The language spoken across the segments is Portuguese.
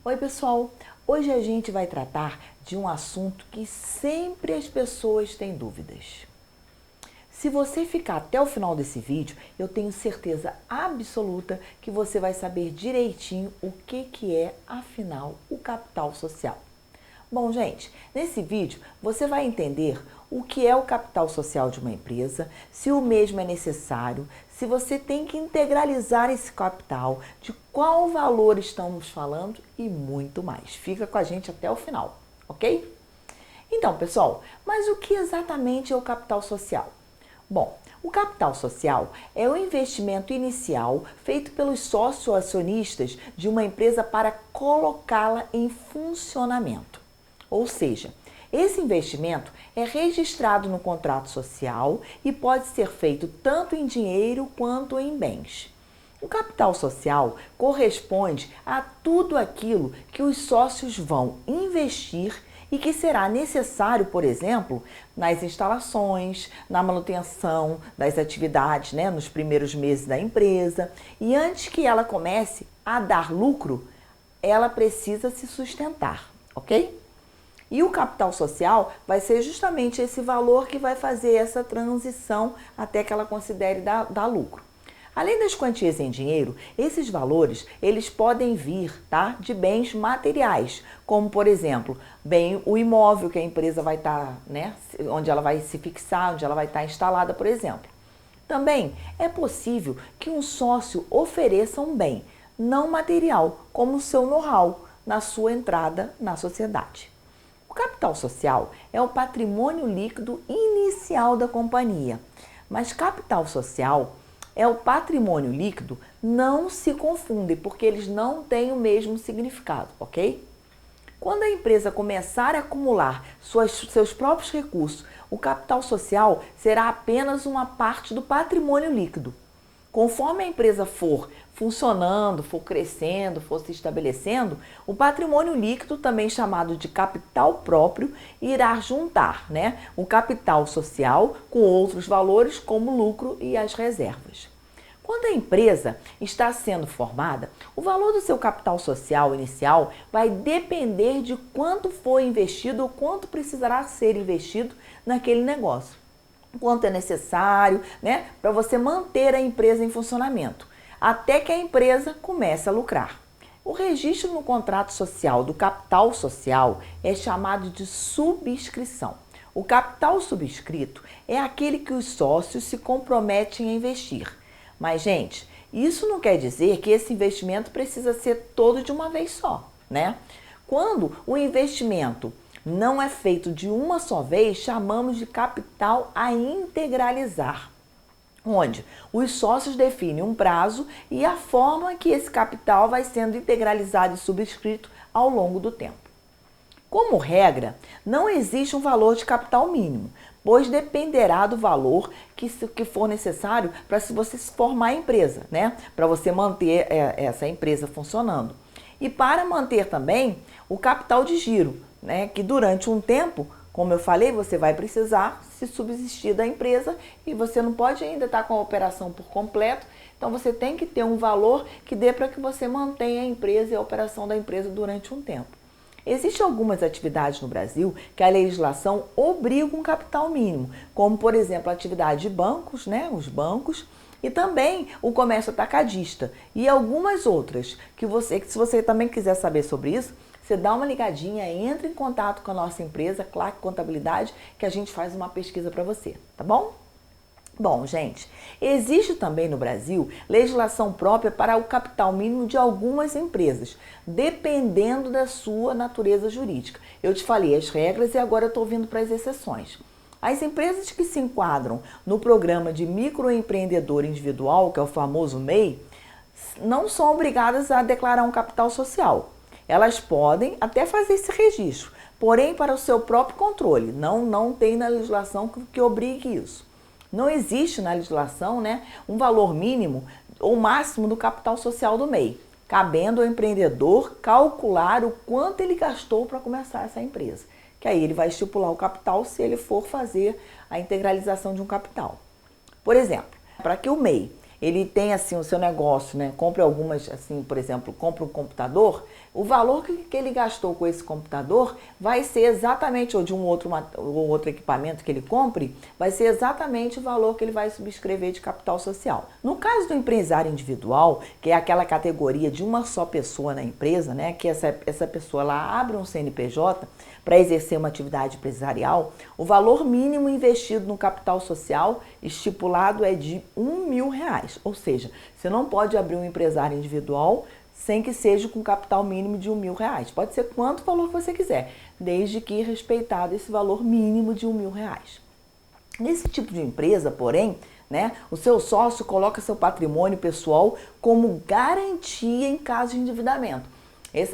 Oi pessoal, hoje a gente vai tratar de um assunto que sempre as pessoas têm dúvidas. Se você ficar até o final desse vídeo, eu tenho certeza absoluta que você vai saber direitinho o que é, afinal, o capital social. Bom, gente, nesse vídeo você vai entender o que é o capital social de uma empresa, se o mesmo é necessário, se você tem que integralizar esse capital, de qual valor estamos falando e muito mais. Fica com a gente até o final, ok? Então, pessoal, mas o que exatamente é o capital social? Bom, o capital social é o investimento inicial feito pelos sócios acionistas de uma empresa para colocá-la em funcionamento. Ou seja, esse investimento é registrado no contrato social e pode ser feito tanto em dinheiro quanto em bens. O capital social corresponde a tudo aquilo que os sócios vão investir e que será necessário, por exemplo, nas instalações, na manutenção das atividades, nos primeiros meses da empresa. E antes que ela comece a dar lucro, ela precisa se sustentar, ok? E o capital social vai ser justamente esse valor que vai fazer essa transição até que ela considere dar lucro. Além das quantias em dinheiro, esses valores eles podem vir de bens materiais, como por exemplo, o imóvel que a empresa vai estar, onde ela vai se fixar, onde ela vai estar instalada, por exemplo. Também é possível que um sócio ofereça um bem não material, como o seu know-how na sua entrada na sociedade. O capital social é o patrimônio líquido inicial da companhia, mas capital social é o patrimônio líquido, não se confundem, porque eles não têm o mesmo significado, ok? Quando a empresa começar a acumular seus próprios recursos, o capital social será apenas uma parte do patrimônio líquido. Conforme a empresa for funcionando, for crescendo, for se estabelecendo, o patrimônio líquido, também chamado de capital próprio, irá juntar o capital social com outros valores como lucro e as reservas. Quando a empresa está sendo formada, o valor do seu capital social inicial vai depender de quanto foi investido ou quanto precisará ser investido naquele negócio. Quanto é necessário, para você manter a empresa em funcionamento, até que a empresa comece a lucrar. O registro no contrato social do capital social é chamado de subscrição. O capital subscrito é aquele que os sócios se comprometem a investir. Mas, gente, isso não quer dizer que esse investimento precisa ser todo de uma vez só, Quando o investimento não é feito de uma só vez, chamamos de capital a integralizar, onde os sócios definem um prazo e a forma que esse capital vai sendo integralizado e subscrito ao longo do tempo. Como regra, não existe um valor de capital mínimo, pois dependerá do valor que for necessário para você formar a empresa, para você manter essa empresa funcionando. E para manter também o capital de giro, que durante um tempo, como eu falei, você vai precisar se subsistir da empresa e você não pode ainda estar com a operação por completo, então você tem que ter um valor que dê para que você mantenha a empresa e a operação da empresa durante um tempo. Existem algumas atividades no Brasil que a legislação obriga um capital mínimo, como por exemplo a atividade de bancos, os bancos, e também o comércio atacadista e algumas outras que se você também quiser saber sobre isso, você dá uma ligadinha, entra em contato com a nossa empresa, Clark Contabilidade, que a gente faz uma pesquisa para você, tá bom? Bom, gente, existe também no Brasil legislação própria para o capital mínimo de algumas empresas, dependendo da sua natureza jurídica. Eu te falei as regras e agora eu estou vindo para as exceções. As empresas que se enquadram no programa de microempreendedor individual, que é o famoso MEI, não são obrigadas a declarar um capital social. Elas podem até fazer esse registro, porém para o seu próprio controle. Não tem na legislação que obrigue isso. Não existe na legislação um valor mínimo ou máximo do capital social do MEI, cabendo ao empreendedor calcular o quanto ele gastou para começar essa empresa. Que aí ele vai estipular o capital se ele for fazer a integralização de um capital. Por exemplo, para que o MEI ele tem assim o seu negócio, né? Compre algumas, assim, por exemplo, compra um computador, o valor que ele gastou com esse computador vai ser exatamente, ou de um outro equipamento que ele compre, vai ser exatamente o valor que ele vai subscrever de capital social. No caso do empresário individual, que é aquela categoria de uma só pessoa na empresa, né? Que essa pessoa lá abre um CNPJ para exercer uma atividade empresarial, o valor mínimo investido no capital social estipulado é de R$ 1.000. Ou seja, você não pode abrir um empresário individual sem que seja com capital mínimo de R$ 1.000. Pode ser quanto valor que você quiser, desde que respeitado esse valor mínimo de R$ 1.000. Nesse tipo de empresa, porém, né, o seu sócio coloca seu patrimônio pessoal como garantia em caso de endividamento.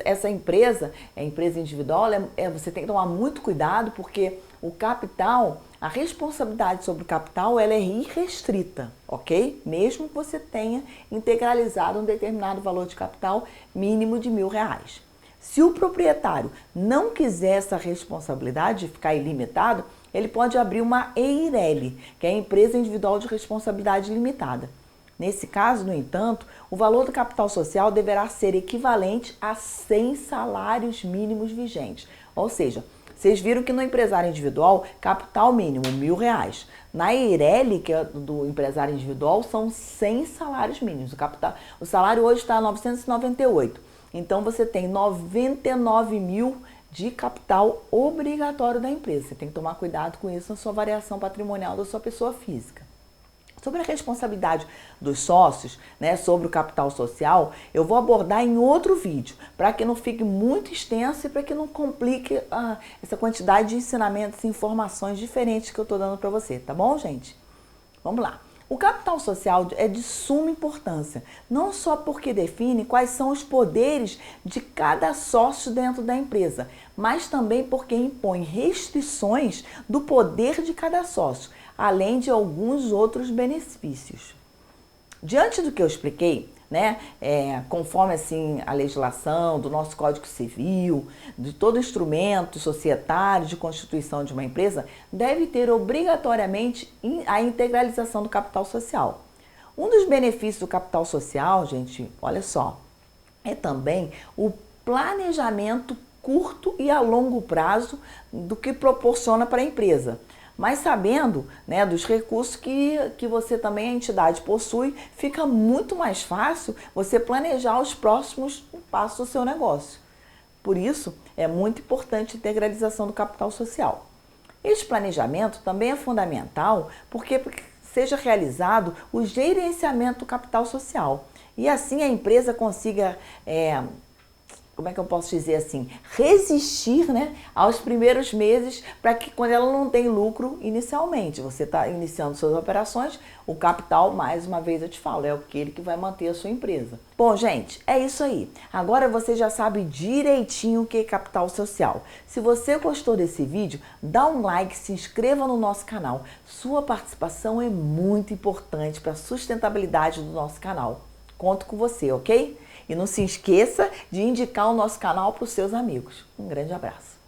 Essa empresa, a empresa individual, você tem que tomar muito cuidado porque o capital, a responsabilidade sobre o capital, ela é irrestrita, ok? Mesmo que você tenha integralizado um determinado valor de capital mínimo de R$ 1.000. Se o proprietário não quiser essa responsabilidade de ficar ilimitado, ele pode abrir uma EIRELI, que é a Empresa Individual de Responsabilidade Limitada. Nesse caso, no entanto, o valor do capital social deverá ser equivalente a 100 salários mínimos vigentes. Ou seja, vocês viram que no empresário individual, capital mínimo R$ 1.000. Na EIRELI, que é do empresário individual, são 100 salários mínimos. O salário hoje está 998. Então, você tem 99 mil de capital obrigatório da empresa. Você tem que tomar cuidado com isso na sua variação patrimonial da sua pessoa física. Sobre a responsabilidade dos sócios, né, sobre o capital social, eu vou abordar em outro vídeo, para que não fique muito extenso e para que não complique essa quantidade de ensinamentos e informações diferentes que eu estou dando para você, tá bom, gente? Vamos lá. O capital social é de suma importância, não só porque define quais são os poderes de cada sócio dentro da empresa, mas também porque impõe restrições do poder de cada sócio, além de alguns outros benefícios. Diante do que eu expliquei, né, conforme assim a legislação do nosso Código Civil, de todo instrumento societário de constituição de uma empresa, deve ter obrigatoriamente a integralização do capital social. Um dos benefícios do capital social, gente, olha só, é também o planejamento curto e a longo prazo do que proporciona para a empresa. Mas sabendo, né, dos recursos que você também, a entidade, possui, fica muito mais fácil você planejar os próximos passos do seu negócio. Por isso, é muito importante a integralização do capital social. Esse planejamento também é fundamental porque seja realizado o gerenciamento do capital social e assim a empresa consiga como é que eu posso dizer assim, resistir, né, aos primeiros meses para que quando ela não tem lucro inicialmente. Você está iniciando suas operações, o capital, mais uma vez eu te falo, é aquele que vai manter a sua empresa. Bom, gente, é isso aí. Agora você já sabe direitinho o que é capital social. Se você gostou desse vídeo, dá um like, se inscreva no nosso canal. Sua participação é muito importante para a sustentabilidade do nosso canal. Conto com você, ok? E não se esqueça de indicar o nosso canal para os seus amigos. Um grande abraço.